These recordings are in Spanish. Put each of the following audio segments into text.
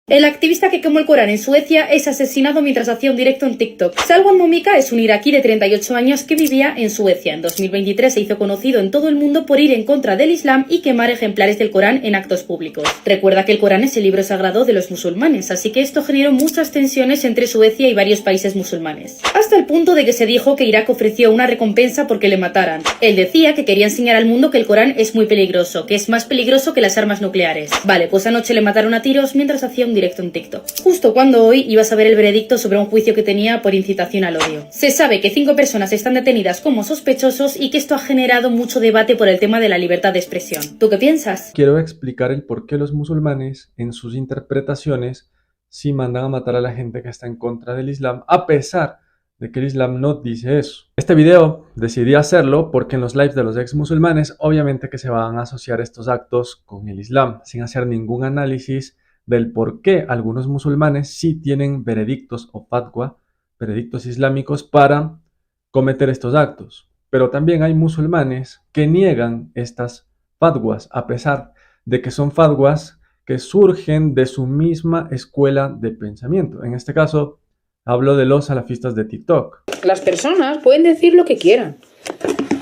El activista que quemó el Corán en Suecia es asesinado mientras hacía un directo en TikTok. Salwan Momika es un iraquí de 38 años que vivía en Suecia. En 2023 se hizo conocido en todo el mundo por ir en contra del Islam y quemar ejemplares del Corán en actos públicos. Recuerda que el Corán es el libro sagrado de los musulmanes, así que esto generó muchas tensiones entre Suecia y varios países musulmanes. Hasta el punto de que se dijo que Irak ofreció una recompensa porque le mataran. Él decía que quería enseñar al mundo que el Corán es muy peligroso, que es más peligroso que las armas nucleares. Vale, pues anoche le mataron a tiros mientras hacía un directo en TikTok. Justo cuando hoy ibas a ver el veredicto sobre un juicio que tenía por incitación al odio. Se sabe que 5 personas están detenidas como sospechosos y que esto ha generado mucho debate por el tema de la libertad de expresión. ¿Tú qué piensas? Quiero explicar el por qué los musulmanes, en sus interpretaciones, sí mandan a matar a la gente que está en contra del Islam, a pesar de que el Islam no dice eso. Este video decidí hacerlo porque en los lives de los ex musulmanes, obviamente que se van a asociar estos actos con el Islam, sin hacer ningún análisis del por qué algunos musulmanes sí tienen veredictos o fatwa, veredictos islámicos para cometer estos actos. Pero también hay musulmanes que niegan estas fatwas, a pesar de que son fatwas que surgen de su misma escuela de pensamiento. En este caso, hablo de los salafistas de TikTok. Las personas pueden decir lo que quieran.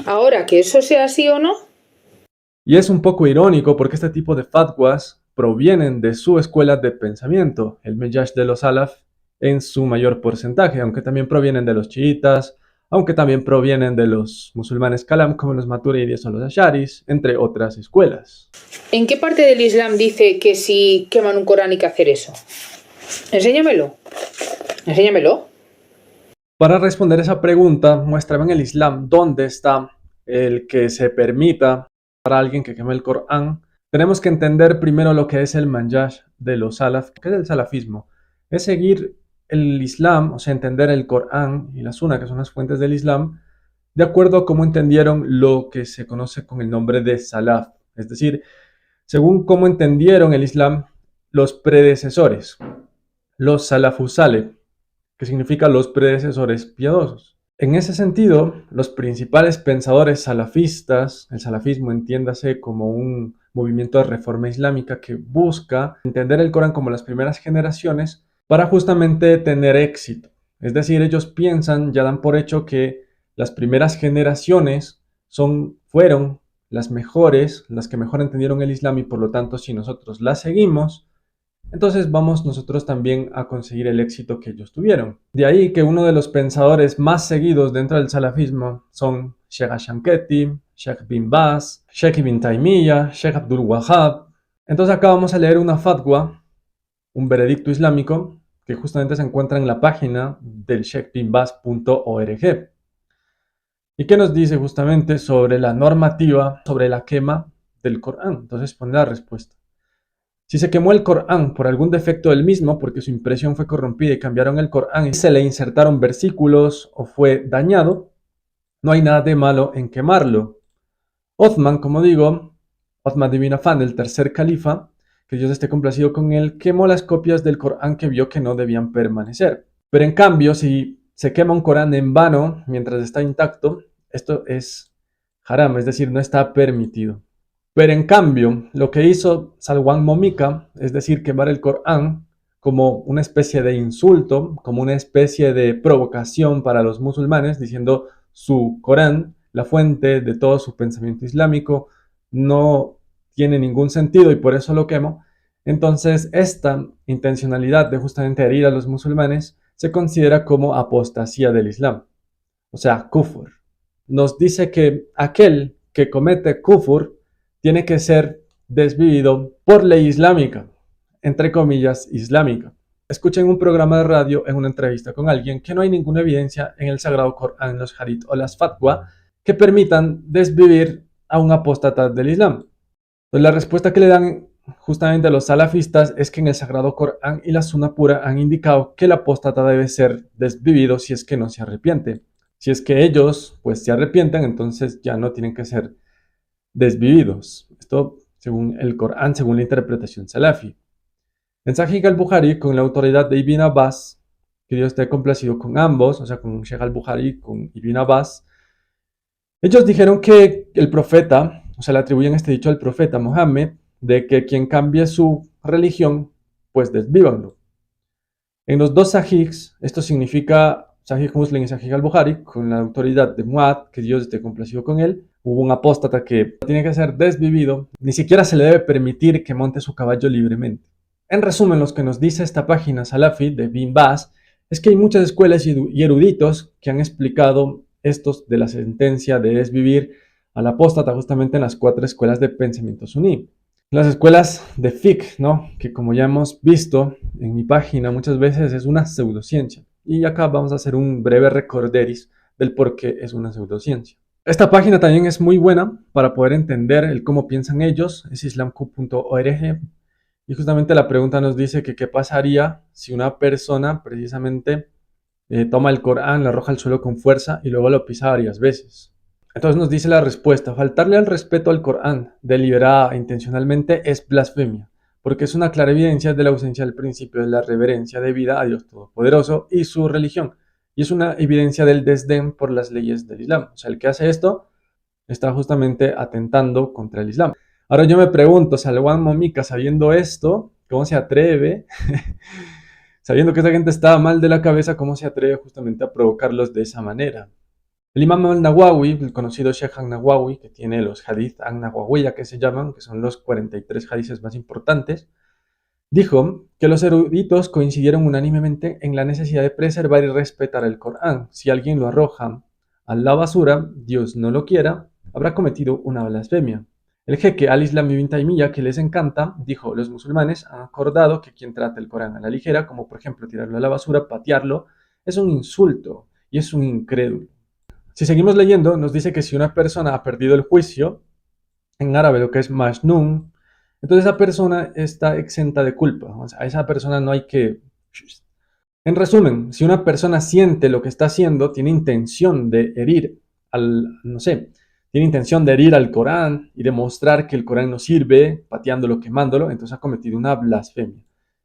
Ahora, que eso sea así o no. Y es un poco irónico porque este tipo de fatwas provienen de su escuela de pensamiento, el Meyash de los Salaf, en su mayor porcentaje, aunque también provienen de los chiitas, aunque también provienen de los musulmanes Kalam, como los Maturidis o los Asharis, entre otras escuelas. ¿En qué parte del Islam dice que si queman un Corán hay que hacer eso? Enséñamelo. Enséñamelo. Para responder esa pregunta, muéstrame en el Islam dónde está el que se permita para alguien que queme el Corán. Tenemos que entender primero lo que es el manhaj de los salaf. ¿Qué es el salafismo? Es seguir el Islam, o sea, entender el Corán y la Sunna, que son las fuentes del Islam, de acuerdo a cómo entendieron lo que se conoce con el nombre de salaf. Es decir, según cómo entendieron el Islam los predecesores, los salafus saleh, que significa los predecesores piadosos. En ese sentido, los principales pensadores salafistas, el salafismo entiéndase como un movimiento de reforma islámica que busca entender el Corán como las primeras generaciones para justamente tener éxito. Es decir, ellos piensan, ya dan por hecho que las primeras generaciones fueron las mejores, las que mejor entendieron el Islam y por lo tanto si nosotros las seguimos, entonces vamos nosotros también a conseguir el éxito que ellos tuvieron. De ahí que uno de los pensadores más seguidos dentro del salafismo son Sheikh Shanketi, Sheikh bin Baz, Sheikh Ibn Taymiyyah, Sheikh Abdul Wahhab. Entonces acá vamos a leer una fatwa, un veredicto islámico, que justamente se encuentra en la página del sheikhbinbaz.org. ¿Y qué nos dice justamente sobre la normativa, sobre la quema del Corán? Entonces pone la respuesta. Si se quemó el Corán por algún defecto del mismo, porque su impresión fue corrompida y cambiaron el Corán y se le insertaron versículos o fue dañado, no hay nada de malo en quemarlo. Othman, como digo, Othman ibn Affan, el tercer califa, que Dios esté complacido con él, quemó las copias del Corán que vio que no debían permanecer. Pero en cambio, si se quema un Corán en vano mientras está intacto, esto es haram, es decir, no está permitido. Pero en cambio, lo que hizo Salwan Momika, es decir, quemar el Corán como una especie de insulto, como una especie de provocación para los musulmanes, diciendo su Corán, la fuente de todo su pensamiento islámico, no tiene ningún sentido y por eso lo quemo. Entonces, esta intencionalidad de justamente herir a los musulmanes se considera como apostasía del Islam, o sea, kufr. Nos dice que aquel que comete kufr tiene que ser desvivido por ley islámica, entre comillas, islámica. Escuché en un programa de radio, en una entrevista con alguien, que no hay ninguna evidencia en el Sagrado Corán, los Hadith o las Fatwa que permitan desvivir a un apóstata del Islam. Entonces, la respuesta que le dan justamente a los salafistas es que en el Sagrado Corán y la Sunna pura han indicado que el apóstata debe ser desvivido si es que no se arrepiente. Si es que ellos pues se arrepienten, entonces ya no tienen que ser desvividos. Esto según el Corán, según la interpretación salafi. En Sahih al-Bukhari, con la autoridad de Ibn Abbas, que Dios esté complacido con ambos, o sea, con Sheikh al-Bukhari y con Ibn Abbas, ellos dijeron que el profeta, o sea, le atribuyen este dicho al profeta Mohammed, de que quien cambie su religión pues desvívanlo. En los dos sahigs, esto significa Sahih Muslim y Sahih al-Bukhari, con la autoridad de Muad, que Dios esté complacido con él, hubo un apóstata que tiene que ser desvivido, ni siquiera se le debe permitir que monte su caballo libremente. En resumen, lo que nos dice esta página Salafi de Bin Baz es que hay muchas escuelas y eruditos que han explicado estos de la sentencia de desvivir al apóstata justamente en las 4 escuelas de pensamiento suní. Las escuelas de fiqh, ¿no? Que como ya hemos visto en mi página muchas veces es una pseudociencia. Y acá vamos a hacer un breve recorderis del por qué es una pseudociencia. Esta página también es muy buena para poder entender el cómo piensan ellos, es islamq.org. Y justamente la pregunta nos dice que qué pasaría si una persona precisamente toma el Corán, lo arroja al suelo con fuerza y luego lo pisa varias veces. Entonces nos dice la respuesta: faltarle al respeto al Corán deliberada e intencionalmente es blasfemia, porque es una clara evidencia de la ausencia del principio de la reverencia debida a Dios Todopoderoso y su religión, y es una evidencia del desdén por las leyes del Islam. O sea, el que hace esto está justamente atentando contra el Islam. Ahora yo me pregunto, Salwan Momika, sabiendo esto, ¿cómo se atreve? Sabiendo que esa gente estaba mal de la cabeza, ¿cómo se atreve justamente a provocarlos de esa manera? El Imam al-Nawawi, el conocido Sheikh al-Nawawi, que tiene los hadith al-Nawawiya que se llaman, que son los 43 hadiths más importantes, dijo que los eruditos coincidieron unánimemente en la necesidad de preservar y respetar el Corán. Si alguien lo arroja a la basura, Dios no lo quiera, habrá cometido una blasfemia. El jeque al-Islam ibn Taymiyyah, que les encanta, dijo: los musulmanes han acordado que quien trata el Corán a la ligera, como por ejemplo tirarlo a la basura, patearlo, es un insulto y es un incrédulo. Si seguimos leyendo, nos dice que si una persona ha perdido el juicio, en árabe lo que es majnun, entonces esa persona está exenta de culpa. O sea, a esa persona no hay que... En resumen, si una persona siente lo que está haciendo, tiene intención de herir tiene intención de herir al Corán y demostrar que el Corán no sirve, pateándolo, quemándolo, entonces ha cometido una blasfemia.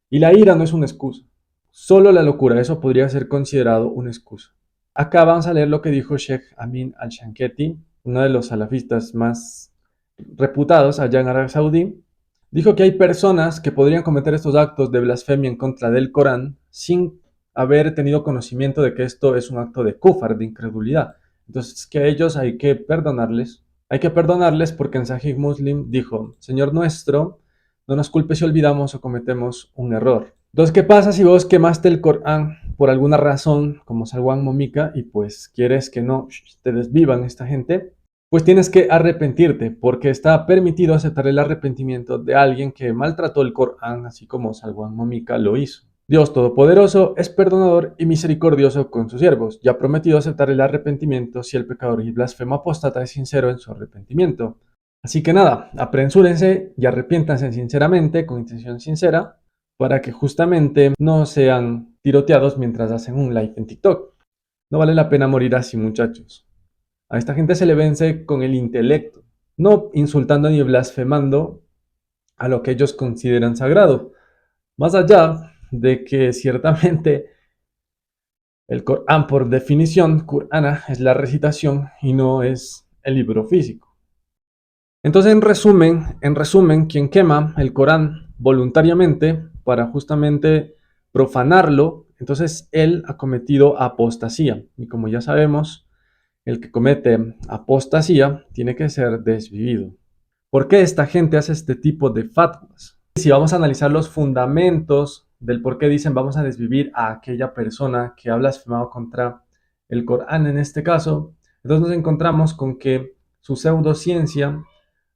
Y la ira no es una excusa. Solo la locura, eso podría ser considerado una excusa. Acá vamos a leer lo que dijo Sheikh Amin al-Shanketi, uno de los salafistas más reputados allá en Arabia Saudí. Dijo que hay personas que podrían cometer estos actos de blasfemia en contra del Corán sin haber tenido conocimiento de que esto es un acto de kufar, de incredulidad. Entonces, que a ellos hay que perdonarles. Hay que perdonarles porque en Sahih Muslim dijo: Señor nuestro, no nos culpes si olvidamos o cometemos un error. Entonces, ¿qué pasa si vos quemaste el Corán por alguna razón, como Salwan Momika, y pues quieres que no te desvivan esta gente? Pues tienes que arrepentirte, porque está permitido aceptar el arrepentimiento de alguien que maltrató el Corán, así como Salwan Momika lo hizo. Dios Todopoderoso es perdonador y misericordioso con sus siervos, y ha prometido aceptar el arrepentimiento si el pecador y blasfemo apóstata es sincero en su arrepentimiento. Así que nada, apresúrense y arrepiéntanse sinceramente, con intención sincera, para que justamente no sean tiroteados mientras hacen un live en TikTok. No vale la pena morir así, muchachos. A esta gente se le vence con el intelecto, no insultando ni blasfemando a lo que ellos consideran sagrado. Más allá de que ciertamente el Corán, por definición, Qur'ana, es la recitación y no es el libro físico. Entonces, en resumen, quien quema el Corán voluntariamente para justamente profanarlo, entonces él ha cometido apostasía. Y como ya sabemos, el que comete apostasía tiene que ser desvivido. ¿Por qué esta gente hace este tipo de fatwas? Si vamos a analizar los fundamentos del por qué dicen vamos a desvivir a aquella persona que ha blasfemado contra el Corán en este caso, entonces nos encontramos con que su pseudociencia,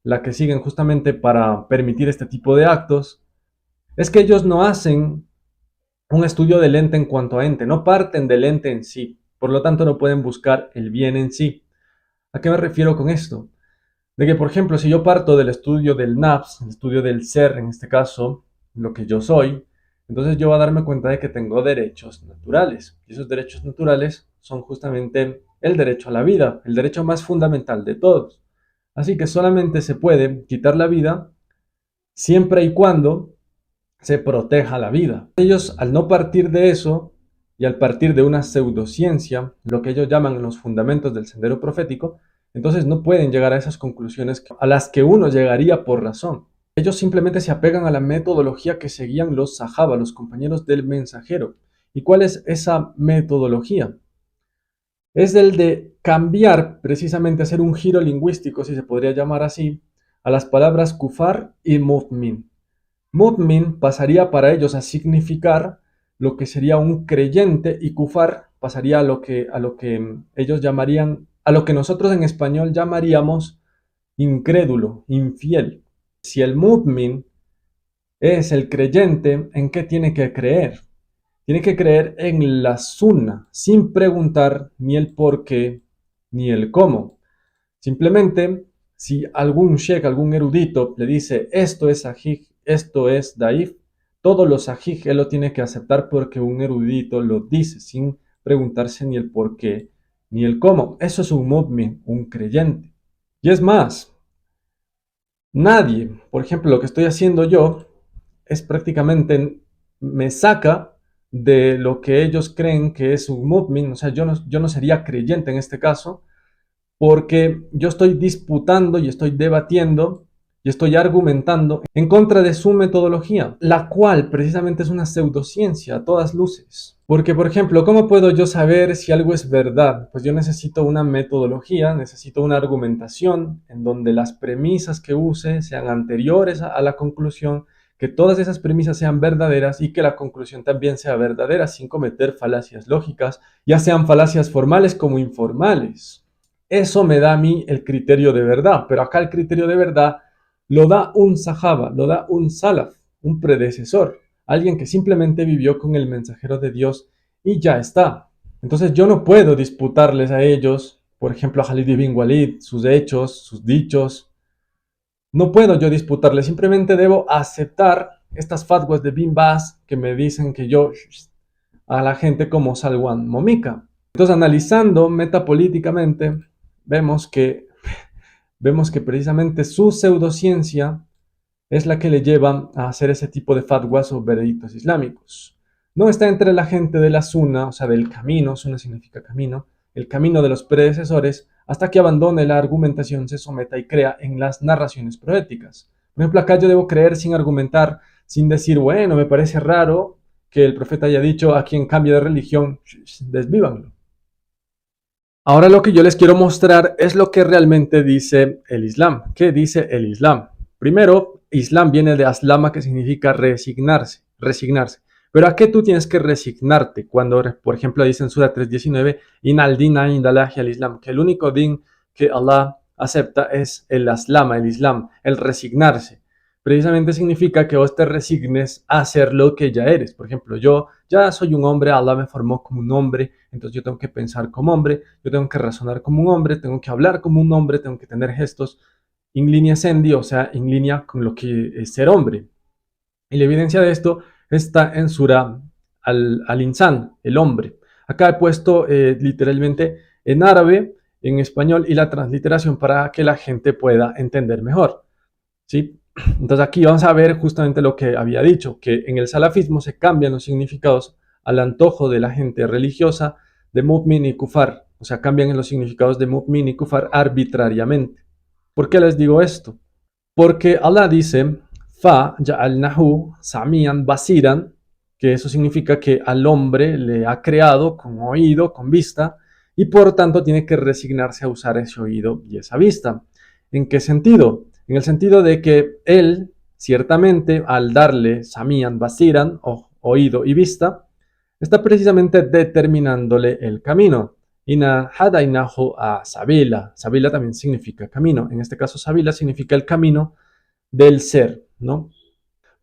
la que siguen justamente para permitir este tipo de actos, es que ellos no hacen un estudio del ente en cuanto a ente, no parten del ente en sí, por lo tanto no pueden buscar el bien en sí. ¿A qué me refiero con esto? De que, por ejemplo, si yo parto del estudio del nafs, el estudio del ser, en este caso, lo que yo soy, entonces yo voy a darme cuenta de que tengo derechos naturales. Y esos derechos naturales son justamente el derecho a la vida, el derecho más fundamental de todos. Así que solamente se puede quitar la vida siempre y cuando se proteja la vida. Ellos, al no partir de eso y al partir de una pseudociencia, lo que ellos llaman los fundamentos del sendero profético, entonces no pueden llegar a esas conclusiones a las que uno llegaría por razón. Ellos simplemente se apegan a la metodología que seguían los sahaba, los compañeros del mensajero. ¿Y cuál es esa metodología? Es el de cambiar, precisamente hacer un giro lingüístico, si se podría llamar así, a las palabras kufar y mu'min. Mu'min pasaría para ellos a significar lo que sería un creyente y kufar pasaría a lo que ellos llamarían, a lo que nosotros en español llamaríamos incrédulo, infiel. Si el mu'min es el creyente, ¿en qué tiene que creer? Tiene que creer en la sunna, sin preguntar ni el por qué ni el cómo. Simplemente, si algún sheikh, algún erudito le dice esto es sahih, esto es daif, todo lo sahih él lo tiene que aceptar porque un erudito lo dice, sin preguntarse ni el por qué ni el cómo. Eso es un mu'min, un creyente. Y es más, nadie, por ejemplo, lo que estoy haciendo yo es prácticamente me saca de lo que ellos creen que es un mu'min, o sea, yo no sería creyente en este caso, porque yo estoy disputando y estoy debatiendo y estoy argumentando en contra de su metodología, la cual precisamente es una pseudociencia a todas luces. Porque, por ejemplo, ¿cómo puedo yo saber si algo es verdad? Pues yo necesito una metodología, necesito una argumentación en donde las premisas que use sean anteriores a la conclusión, que todas esas premisas sean verdaderas y que la conclusión también sea verdadera sin cometer falacias lógicas, ya sean falacias formales como informales. Eso me da a mí el criterio de verdad, pero acá el criterio de verdad lo da un sahaba, lo da un salaf, un predecesor, alguien que simplemente vivió con el mensajero de Dios y ya está. Entonces yo no puedo disputarles a ellos, por ejemplo a Khalid ibn Walid, sus hechos, sus dichos. No puedo yo disputarles, simplemente debo aceptar estas fatwas de Bin Baz que me dicen que yo a la gente como Salwan Momika. Entonces analizando metapolíticamente, vemos que precisamente su pseudociencia es la que le lleva a hacer ese tipo de fatwas o veredictos islámicos. No está entre la gente de la sunna, o sea, del camino, sunna significa camino, el camino de los predecesores, hasta que abandone la argumentación, se someta y crea en las narraciones poéticas. Por ejemplo, acá yo debo creer sin argumentar, sin decir, bueno, me parece raro que el profeta haya dicho a quien cambie de religión, desvívanlo. Ahora lo que yo les quiero mostrar es lo que realmente dice el Islam. ¿Qué dice el Islam? Primero, Islam viene de aslama, que significa resignarse, resignarse. Pero ¿a qué tú tienes que resignarte? Cuando, por ejemplo, dice en Sura 3:19, Inal dina indalahi al Islam, que el único din que Allah acepta es el aslama, el Islam, el resignarse. Precisamente significa que vos te resignes a ser lo que ya eres. Por ejemplo, yo ya soy un hombre, Allah me formó como un hombre, entonces yo tengo que pensar como hombre, yo tengo que razonar como un hombre, tengo que hablar como un hombre, tengo que tener gestos in linea sendi, o sea, en línea con lo que es ser hombre. Y la evidencia de esto está en Sura al-Insan, el hombre. Acá he puesto literalmente en árabe, en español y la transliteración para que la gente pueda entender mejor. ¿Sí? Entonces aquí vamos a ver justamente lo que había dicho, que en el salafismo se cambian los significados al antojo de la gente religiosa de mu'min y kufar, o sea, cambian los significados de mu'min y kufar arbitrariamente. ¿Por qué les digo esto? Porque Allah dice, fa ja'alnahu samian basiran, que eso significa que al hombre le ha creado con oído, con vista, y por tanto tiene que resignarse a usar ese oído y esa vista. ¿En qué sentido? En el sentido de que él, ciertamente, al darle samian basiran, oído y vista, está precisamente determinándole el camino. Ina hadainahu a sabila. Sabila también significa camino. En este caso, sabila significa el camino del ser, ¿no?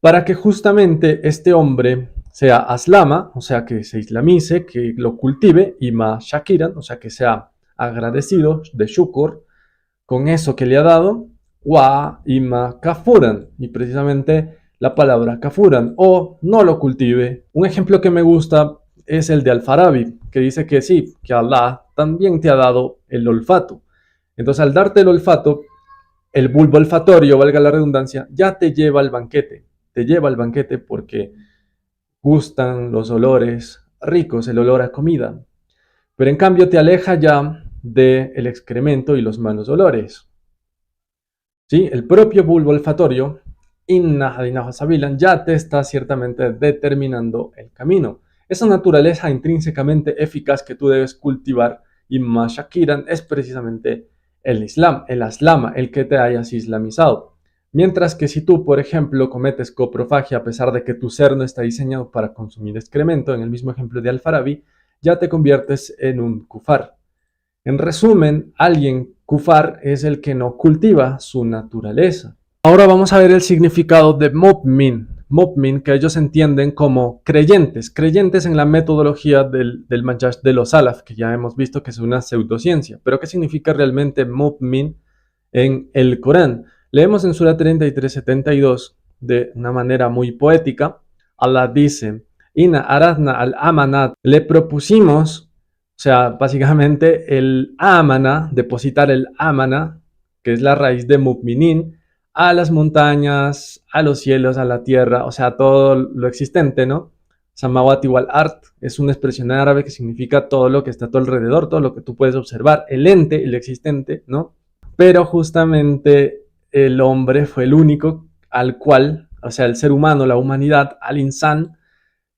Para que justamente este hombre sea aslama, o sea, que se islamice, que lo cultive, y ma shakiran, o sea, que sea agradecido de shukr con eso que le ha dado, wa ima kafuran, y precisamente la palabra kafuran, o no lo cultive. Un ejemplo que me gusta es el de Al-Farabi, que dice que sí, que Allah también te ha dado el olfato. Entonces, al darte el olfato, el bulbo olfatorio, valga la redundancia, ya te lleva al banquete. Te lleva al banquete porque gustan los olores ricos, el olor a comida. Pero en cambio te aleja ya del excremento y los malos olores. ¿Sí? El propio bulbo olfatorio Inna hadinahu sabilan, ya te está ciertamente determinando el camino. Esa naturaleza intrínsecamente eficaz que tú debes cultivar y mashakiran es precisamente el Islam, el aslama, el que te hayas islamizado. Mientras que si tú, por ejemplo, cometes coprofagia a pesar de que tu ser no está diseñado para consumir excremento, en el mismo ejemplo de Al-Farabi, ya te conviertes en un kufar. En resumen, alguien kufar es el que no cultiva su naturaleza. Ahora vamos a ver el significado de mu'min. Mu'min, que ellos entienden como creyentes en la metodología del manhaj de los salaf, que ya hemos visto que es una pseudociencia. Pero ¿qué significa realmente mu'min en el Corán? Leemos en Sura 33-72 de una manera muy poética. Allah dice: Inna aradna al-amanat, le propusimos, o sea, básicamente el amana, depositar el amana, que es la raíz de mu'minin, a las montañas, a los cielos, a la tierra, o sea, todo lo existente, ¿no? Samawati wal art es una expresión árabe que significa todo lo que está a tu alrededor, todo lo que tú puedes observar, el ente, el existente, ¿no? Pero justamente el hombre fue el único al cual, o sea, el ser humano, la humanidad, al-insan,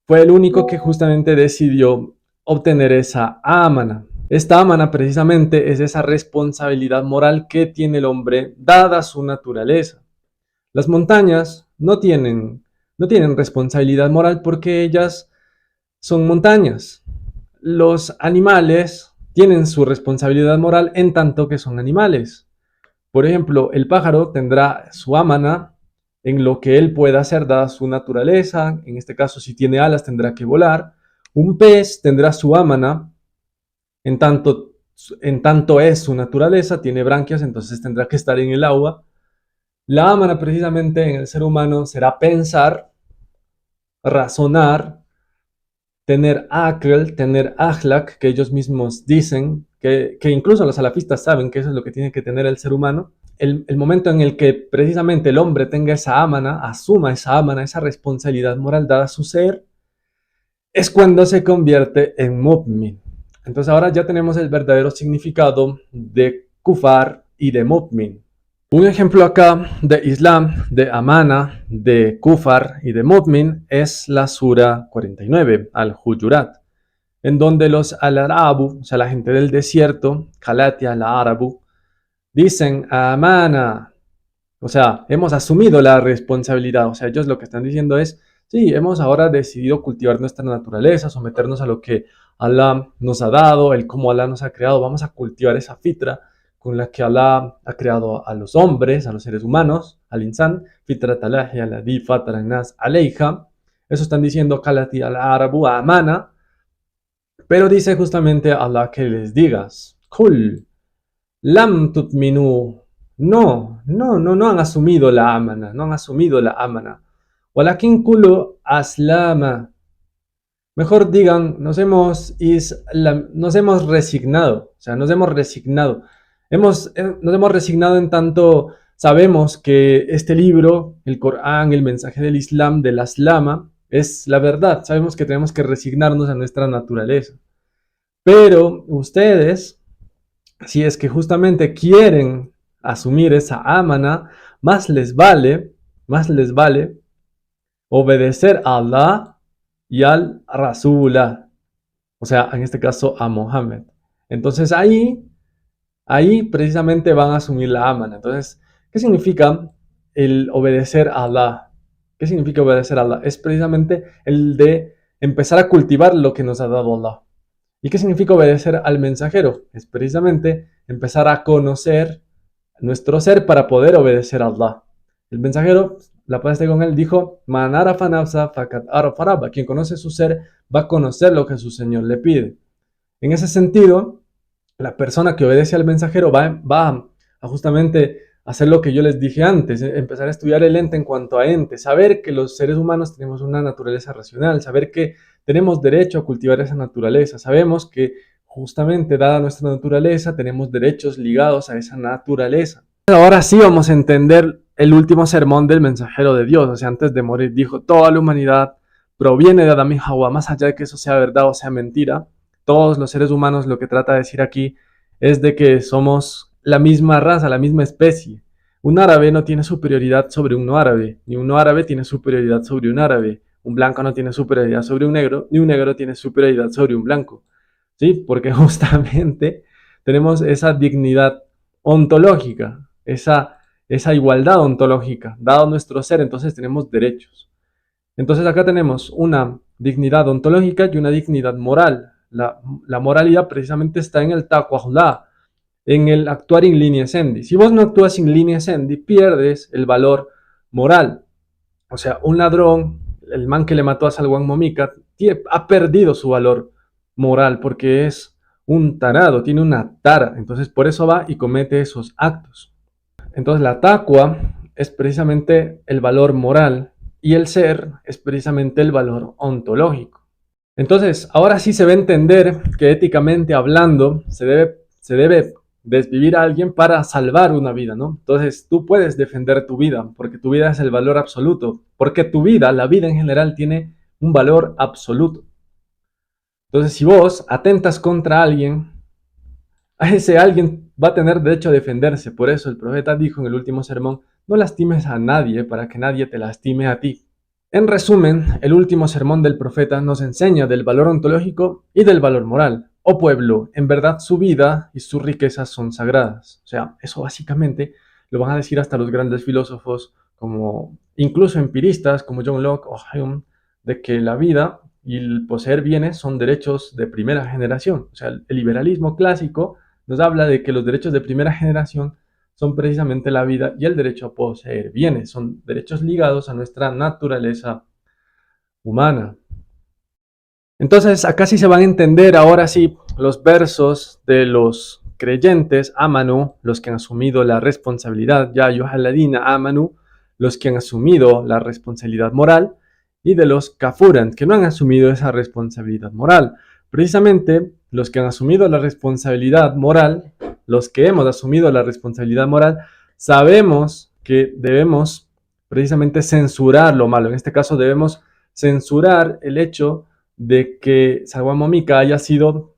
fue el único que justamente decidió obtener esa amana. Esta amana precisamente es esa responsabilidad moral que tiene el hombre dada su naturaleza. Las montañas no tienen responsabilidad moral porque ellas son montañas. Los animales tienen su responsabilidad moral en tanto que son animales. Por ejemplo, el pájaro tendrá su amana en lo que él pueda hacer dada su naturaleza. En este caso, si tiene alas, tendrá que volar. Un pez tendrá su amana en tanto es su naturaleza, tiene branquias, entonces tendrá que estar en el agua. La amana precisamente en el ser humano será pensar, razonar, tener akl, tener akhlaq, que ellos mismos dicen, que incluso los salafistas saben que eso es lo que tiene que tener el ser humano. El momento en el que precisamente el hombre tenga esa amana, asuma esa amana, esa responsabilidad moral dada a su ser, es cuando se convierte en mu'min. Entonces ahora ya tenemos el verdadero significado de kufar y de mu'min. Un ejemplo acá de Islam, de amana, de kufar y de mu'min es la Sura 49, Al-Hujurat, en donde los al-arabu, o sea, la gente del desierto, Kalati al-arabu, dicen amana, o sea, hemos asumido la responsabilidad. O sea, ellos lo que están diciendo es: sí, hemos ahora decidido cultivar nuestra naturaleza, someternos a lo que Allah nos ha dado, el cómo Allah nos ha creado. Vamos a cultivar esa fitra con la que Allah ha creado a los hombres, a los seres humanos, al insan, fitrat alahi alladhi fatara an-nas alayha. Eso están diciendo Kalati al-arabu amana, pero dice justamente Allah que les digas: Kul lam tutminu. No han asumido la amana, no han asumido la amana. Walakin kulu aslama. Mejor digan, nos hemos resignado, o sea, nos hemos resignado. Nos hemos resignado en tanto sabemos que este libro, el Corán, el mensaje del Islam, del Aslama, es la verdad. Sabemos que tenemos que resignarnos a nuestra naturaleza. Pero ustedes, si es que justamente quieren asumir esa amana, más les vale obedecer a Allah y al Rasula, o sea, en este caso a Mohammed. Entonces ahí precisamente van a asumir la amana. Entonces, ¿qué significa el obedecer a Allah? ¿Qué significa obedecer a Allah? Es precisamente el de empezar a cultivar lo que nos ha dado Allah. ¿Y qué significa obedecer al mensajero? Es precisamente empezar a conocer nuestro ser para poder obedecer a Allah. El mensajero, la paz esté con él, dijo: Man arafa nafsa fakat arafa rabba. Quien conoce su ser va a conocer lo que su Señor le pide. En ese sentido, la persona que obedece al mensajero va a justamente hacer lo que yo les dije antes, empezar a estudiar el ente en cuanto a ente, saber que los seres humanos tenemos una naturaleza racional, saber que tenemos derecho a cultivar esa naturaleza, sabemos que justamente dada nuestra naturaleza tenemos derechos ligados a esa naturaleza. Ahora sí vamos a entender el último sermón del mensajero de Dios. O sea, antes de morir dijo: toda la humanidad proviene de Adán y Hawa, más allá de que eso sea verdad o sea mentira. Todos los seres humanos, lo que trata de decir aquí es de que somos la misma raza, la misma especie. Un árabe no tiene superioridad sobre un no árabe, ni un no árabe tiene superioridad sobre un árabe. Un blanco no tiene superioridad sobre un negro, ni un negro tiene superioridad sobre un blanco. ¿Sí? Porque justamente tenemos esa dignidad ontológica, esa igualdad ontológica, dado nuestro ser, entonces tenemos derechos. Entonces acá tenemos una dignidad ontológica y una dignidad moral. La moralidad precisamente está en el taqwa, en el actuar in linea sendi. Si vos no actúas in linea sendi, pierdes el valor moral. O sea, un ladrón, el man que le mató a Salwan Momika, ha perdido su valor moral porque es un tarado, tiene una tara. Entonces por eso va y comete esos actos. Entonces la taqwa es precisamente el valor moral y el ser es precisamente el valor ontológico. Entonces, ahora sí se va a entender que éticamente hablando se debe desvivir a alguien para salvar una vida, ¿no? Entonces, tú puedes defender tu vida porque tu vida es el valor absoluto, porque tu vida, la vida en general, tiene un valor absoluto. Entonces, si vos atentas contra alguien, a ese alguien va a tener derecho a defenderse. Por eso el profeta dijo en el último sermón, no lastimes a nadie para que nadie te lastime a ti. En resumen, el último sermón del profeta nos enseña del valor ontológico y del valor moral. Oh pueblo, en verdad su vida y sus riquezas son sagradas. O sea, eso básicamente lo van a decir hasta los grandes filósofos, como incluso empiristas como John Locke o Hume, de que la vida y el poseer bienes son derechos de primera generación. O sea, el liberalismo clásico nos habla de que los derechos de primera generación son precisamente la vida y el derecho a poseer bienes. Son derechos ligados a nuestra naturaleza humana. Entonces, acá sí se van a entender ahora sí los versos de los creyentes, Amanu, los que han asumido la responsabilidad, ya Yohaladina, Amanu, los que han asumido la responsabilidad moral, y de los Kafuran, que no han asumido esa responsabilidad moral. Precisamente, los que han asumido la responsabilidad moral, los que hemos asumido la responsabilidad moral, sabemos que debemos precisamente censurar lo malo. En este caso, debemos censurar el hecho de que Salwan Momika haya sido,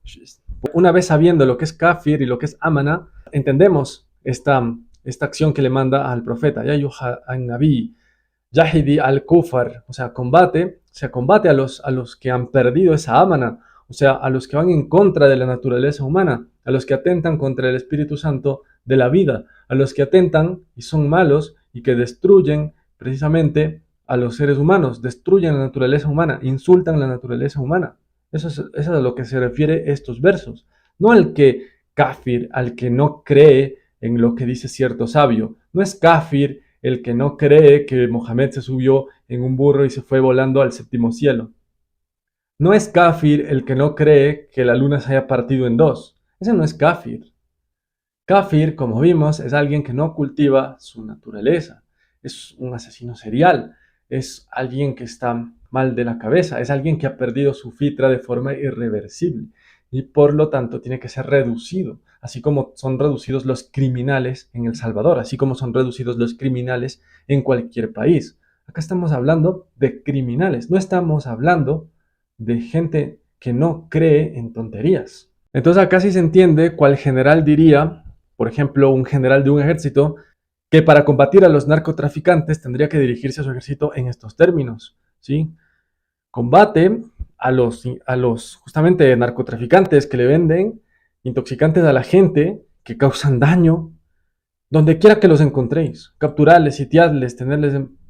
una vez sabiendo lo que es kafir y lo que es amana, entendemos esta acción que le manda al profeta, ya yuha an nabi, yahidi al kufar, o sea, combate a los que han perdido esa amana, o sea, a los que van en contra de la naturaleza humana, a los que atentan contra el Espíritu Santo de la vida, a los que atentan y son malos y que destruyen precisamente a los seres humanos, destruyen la naturaleza humana, insultan la naturaleza humana. Eso es a lo que se refiere estos versos. No al que kafir, al que no cree en lo que dice cierto sabio. No es kafir el que no cree que Mohamed se subió en un burro y se fue volando al séptimo cielo. No es kafir el que no cree que la luna se haya partido en dos. Ese no es kafir. Kafir, como vimos, es alguien que no cultiva su naturaleza. Es un asesino serial. Es alguien que está mal de la cabeza. Es alguien que ha perdido su fitra de forma irreversible. Y por lo tanto tiene que ser reducido. Así como son reducidos los criminales en El Salvador. Así como son reducidos los criminales en cualquier país. Acá estamos hablando de criminales. No estamos hablando de gente que no cree en tonterías. Entonces acá sí se entiende cuál general diría, por ejemplo, un general de un ejército, que para combatir a los narcotraficantes tendría que dirigirse a su ejército en estos términos, ¿sí? Combate a los justamente narcotraficantes que le venden intoxicantes a la gente, que causan daño, donde quiera que los encontréis, capturarles, sitiarles,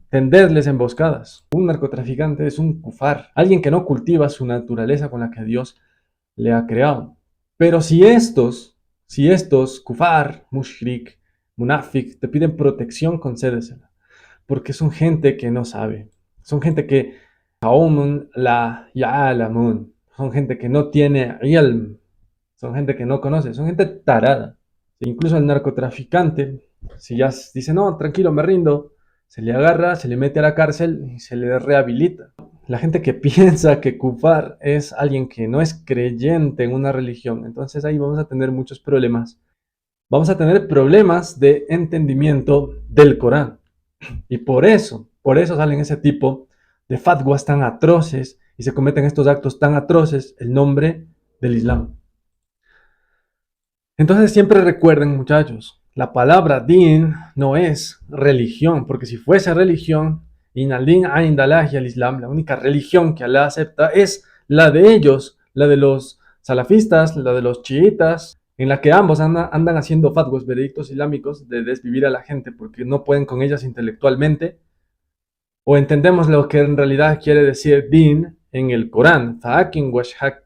tenderles emboscadas. Un narcotraficante es un kufar, alguien que no cultiva su naturaleza con la que Dios le ha creado. Pero si estos kufar, mushrik, munafik, te piden protección, concédesela. Porque son gente que no sabe. Son gente que la ya'alamun. Son gente que no tiene ilm. Son gente que no conoce. Son gente tarada. Incluso el narcotraficante, si ya dice, no, tranquilo, me rindo, se le agarra, se le mete a la cárcel y se le rehabilita. La gente que piensa que kufar es alguien que no es creyente en una religión, entonces ahí vamos a tener muchos problemas. Vamos a tener problemas de entendimiento del Corán. Y por eso salen ese tipo de fatwas tan atroces y se cometen estos actos tan atroces en nombre del Islam. Entonces siempre recuerden, muchachos, la palabra din no es religión, porque si fuese religión, Inal din indallah y al Islam, la única religión que Allah acepta es la de ellos, la de los salafistas, la de los chiitas, en la que ambos andan haciendo fatwas, veredictos islámicos de desvivir a la gente porque no pueden con ellas intelectualmente. O entendemos lo que en realidad quiere decir din en el Corán. Fa'akin washhak,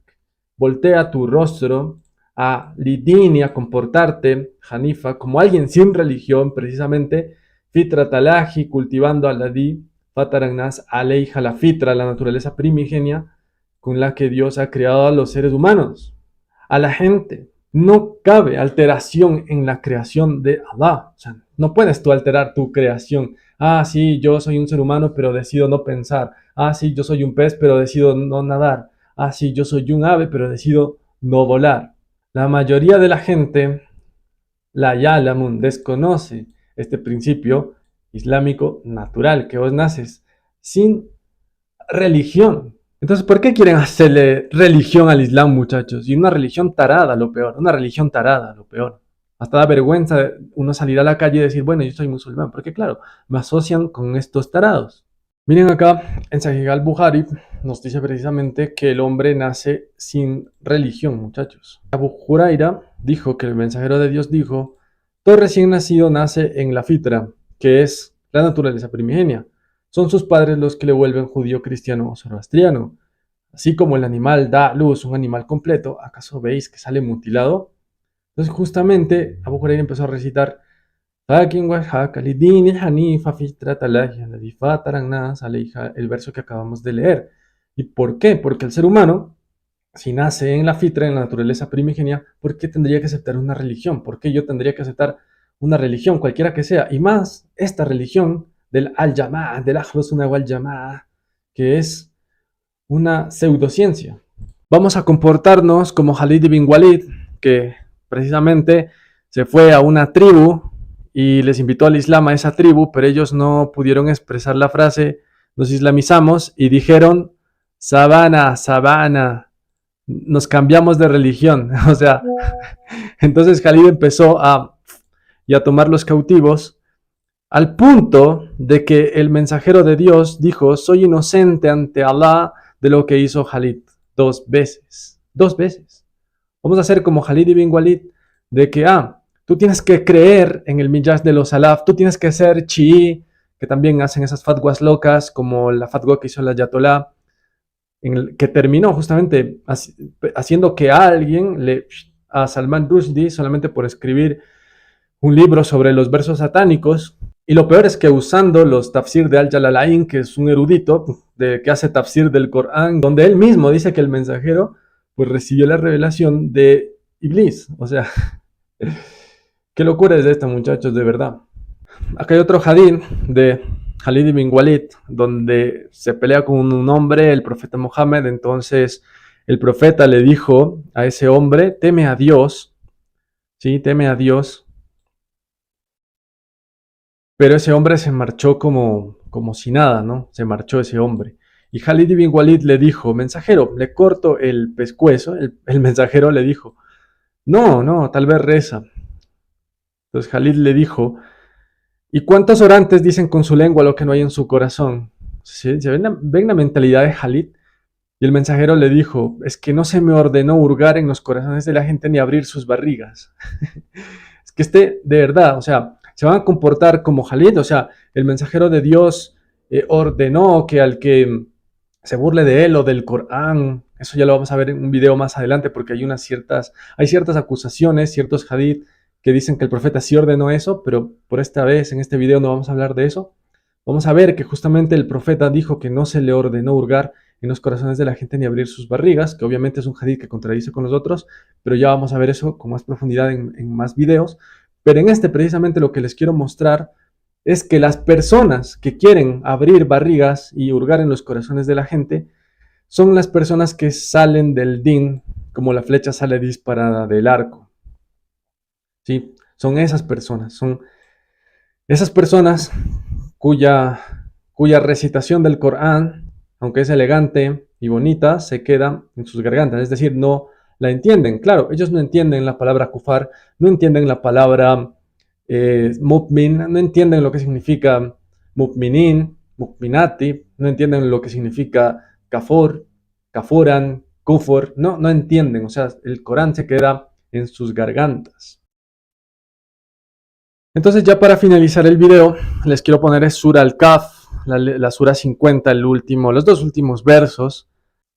voltea tu rostro a lidin y a comportarte, Hanifa, como alguien sin religión, precisamente, fitra talaji, cultivando a la di, fataragnas aleija, la fitra, la naturaleza primigenia con la que Dios ha creado a los seres humanos, a la gente. No cabe alteración en la creación de Allah. O sea, no puedes tú alterar tu creación. Ah, sí, yo soy un ser humano, pero decido no pensar. Ah, sí, yo soy un pez, pero decido no nadar. Ah, sí, yo soy un ave, pero decido no volar. La mayoría de la gente, la Yalamun, desconoce este principio islámico natural, que vos naces sin religión. Entonces, ¿por qué quieren hacerle religión al Islam, muchachos? Y una religión tarada, lo peor. Una religión tarada, lo peor. Hasta da vergüenza uno salir a la calle y decir, bueno, yo soy musulmán. Porque claro, me asocian con estos tarados. Miren acá, en Sahih al-Bukhari nos dice precisamente que el hombre nace sin religión, muchachos. Abu Huraira dijo que el mensajero de Dios dijo, todo recién nacido nace en la fitra, que es la naturaleza primigenia. Son sus padres los que le vuelven judío, cristiano o zoroastriano. Así como el animal da a luz un animal completo, ¿acaso veis que sale mutilado? Entonces justamente Abu Huraira empezó a recitar el verso que acabamos de leer. ¿Y por qué? Porque el ser humano, si nace en la fitra, en la naturaleza primigenia, ¿por qué tendría que aceptar una religión? ¿Por qué yo tendría que aceptar una religión, cualquiera que sea? Y más, esta religión del al-Jama'a, del Ahlus Sunnah wal Jama'a, que es una pseudociencia. Vamos a comportarnos como Khalid ibn Walid, que precisamente se fue a una tribu y les invitó al Islam a esa tribu, pero ellos no pudieron expresar la frase, nos islamizamos, y dijeron, sabana, sabana, nos cambiamos de religión. O sea, entonces Khalid empezó a tomar los cautivos, al punto de que el mensajero de Dios dijo, soy inocente ante Allah de lo que hizo Khalid. 2 veces. 2 veces. Vamos a hacer como Khalid ibn Walid, de que, tú tienes que creer en el Midrash de los Salaf, tú tienes que ser chií, que también hacen esas fatwas locas, como la fatwa que hizo la Ayatollah, que terminó justamente haciendo que a Salman Rushdie, solamente por escribir un libro sobre los versos satánicos, y lo peor es que usando los tafsir de Al-Jalalain, que es un erudito que hace tafsir del Corán, donde él mismo dice que el mensajero pues recibió la revelación de Iblis. O sea, qué locura es esta, muchachos, de verdad. Acá hay otro hadith de Khalid ibn Walid, donde se pelea con un hombre, el profeta Mohammed. Entonces el profeta le dijo a ese hombre, teme a Dios, ¿sí? Teme a Dios. Pero ese hombre se marchó como si nada, ¿no? Se marchó ese hombre. Y Khalid ibn Walid le dijo, mensajero, le corto el pescuezo. El mensajero le dijo, no, tal vez reza. Entonces Khalid le dijo, ¿y cuántos orantes dicen con su lengua lo que no hay en su corazón? ¿Sí? ¿Ven la mentalidad de Khalid? Y el mensajero le dijo, es que no se me ordenó hurgar en los corazones de la gente ni abrir sus barrigas. Es que de verdad, o sea, se van a comportar como Khalid. O sea, el mensajero de Dios ordenó que al que se burle de él o del Corán, eso ya lo vamos a ver en un video más adelante, porque hay ciertas acusaciones, ciertos hadith que dicen que el profeta sí ordenó eso, pero por esta vez en este video no vamos a hablar de eso. Vamos a ver que justamente el profeta dijo que no se le ordenó hurgar en los corazones de la gente ni abrir sus barrigas, que obviamente es un hadith que contradice con los otros, pero ya vamos a ver eso con más profundidad en más videos. Pero en este precisamente lo que les quiero mostrar es que las personas que quieren abrir barrigas y hurgar en los corazones de la gente son las personas que salen del din como la flecha sale disparada del arco. ¿Sí? Son esas personas cuya recitación del Corán, aunque es elegante y bonita, se queda en sus gargantas, es decir, no la entienden. Claro, ellos no entienden la palabra kufar, no entienden la palabra mu'min, no entienden lo que significa mu'minin, mu'minati, no entienden lo que significa kafur, kafuran, kufur, no entienden, o sea, el Corán se queda en sus gargantas. Entonces ya para finalizar el video, les quiero poner es Sura Al-Kahf, la Sura 50, los dos últimos versos,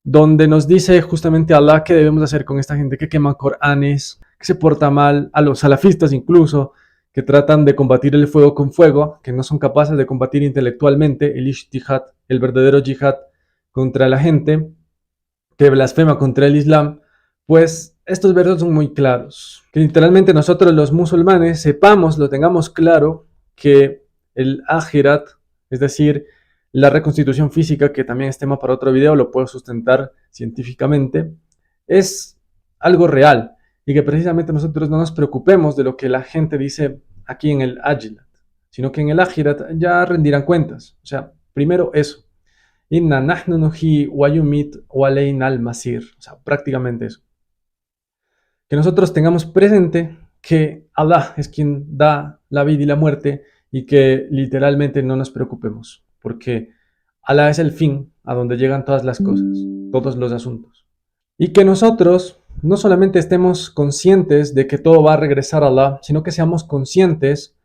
donde nos dice justamente Allah qué debemos hacer con esta gente que quema Coranes, que se porta mal, a los salafistas incluso, que tratan de combatir el fuego con fuego, que no son capaces de combatir intelectualmente el ijtihad, el verdadero jihad contra la gente, que blasfema contra el Islam. Pues estos versos son muy claros, que literalmente nosotros los musulmanes sepamos, lo tengamos claro, que el Ajirat, es decir, la reconstitución física, que también es tema para otro video, lo puedo sustentar científicamente, es algo real y que precisamente nosotros no nos preocupemos de lo que la gente dice aquí en el Ajilat, sino que en el Ajirat ya rendirán cuentas. O sea, primero eso. Inna nahnu nuhi wa yumit wa alayna al-masir. O sea, prácticamente eso. Que nosotros tengamos presente que Allah es quien da la vida y la muerte y que literalmente no nos preocupemos, porque Allah es el fin a donde llegan todas las cosas, todos los asuntos. Y que nosotros no solamente estemos conscientes de que todo va a regresar a Allah, sino que seamos conscientes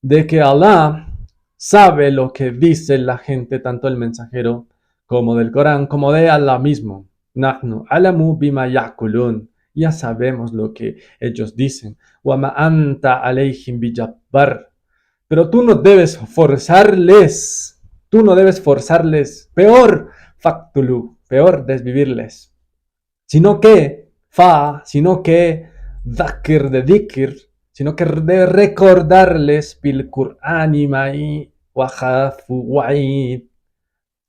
de que Allah sabe lo que dice la gente, tanto el mensajero como del Corán, como de Allah mismo. Nahnu alamu bima yaqulun. Ya sabemos lo que ellos dicen. Wa ma anta alayhim bijabbar. Pero tú no debes forzarles. Tú no debes forzarles. Peor, faktulu. Peor, desvivirles. Sino que, dhakir de dhikr, sino que de recordarles bil Qur'ani ma'i wa khafu wa'id,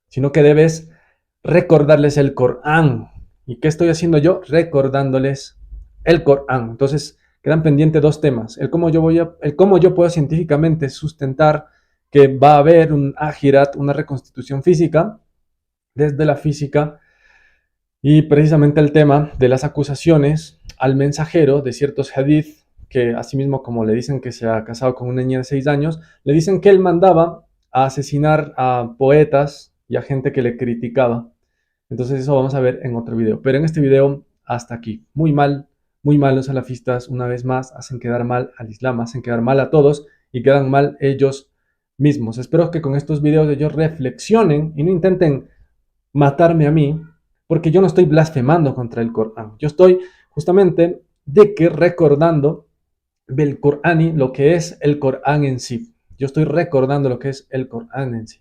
sino que debes recordarles el Corán. ¿Y qué estoy haciendo yo? Recordándoles el Corán. Entonces, quedan pendientes dos temas. El cómo yo puedo científicamente sustentar que va a haber un ajirat, una reconstitución física, desde la física, y precisamente el tema de las acusaciones al mensajero de ciertos hadith, que asimismo como le dicen que se ha casado con una niña de 6 años, le dicen que él mandaba a asesinar a poetas y a gente que le criticaba. Entonces eso vamos a ver en otro video. Pero en este video hasta aquí. Muy mal los salafistas, una vez más, hacen quedar mal al Islam, hacen quedar mal a todos y quedan mal ellos mismos. Espero que con estos videos ellos reflexionen y no intenten matarme a mí, porque yo no estoy blasfemando contra el Corán. Yo estoy justamente recordando del Corán, lo que es el Corán en sí. Yo estoy recordando lo que es el Corán en sí.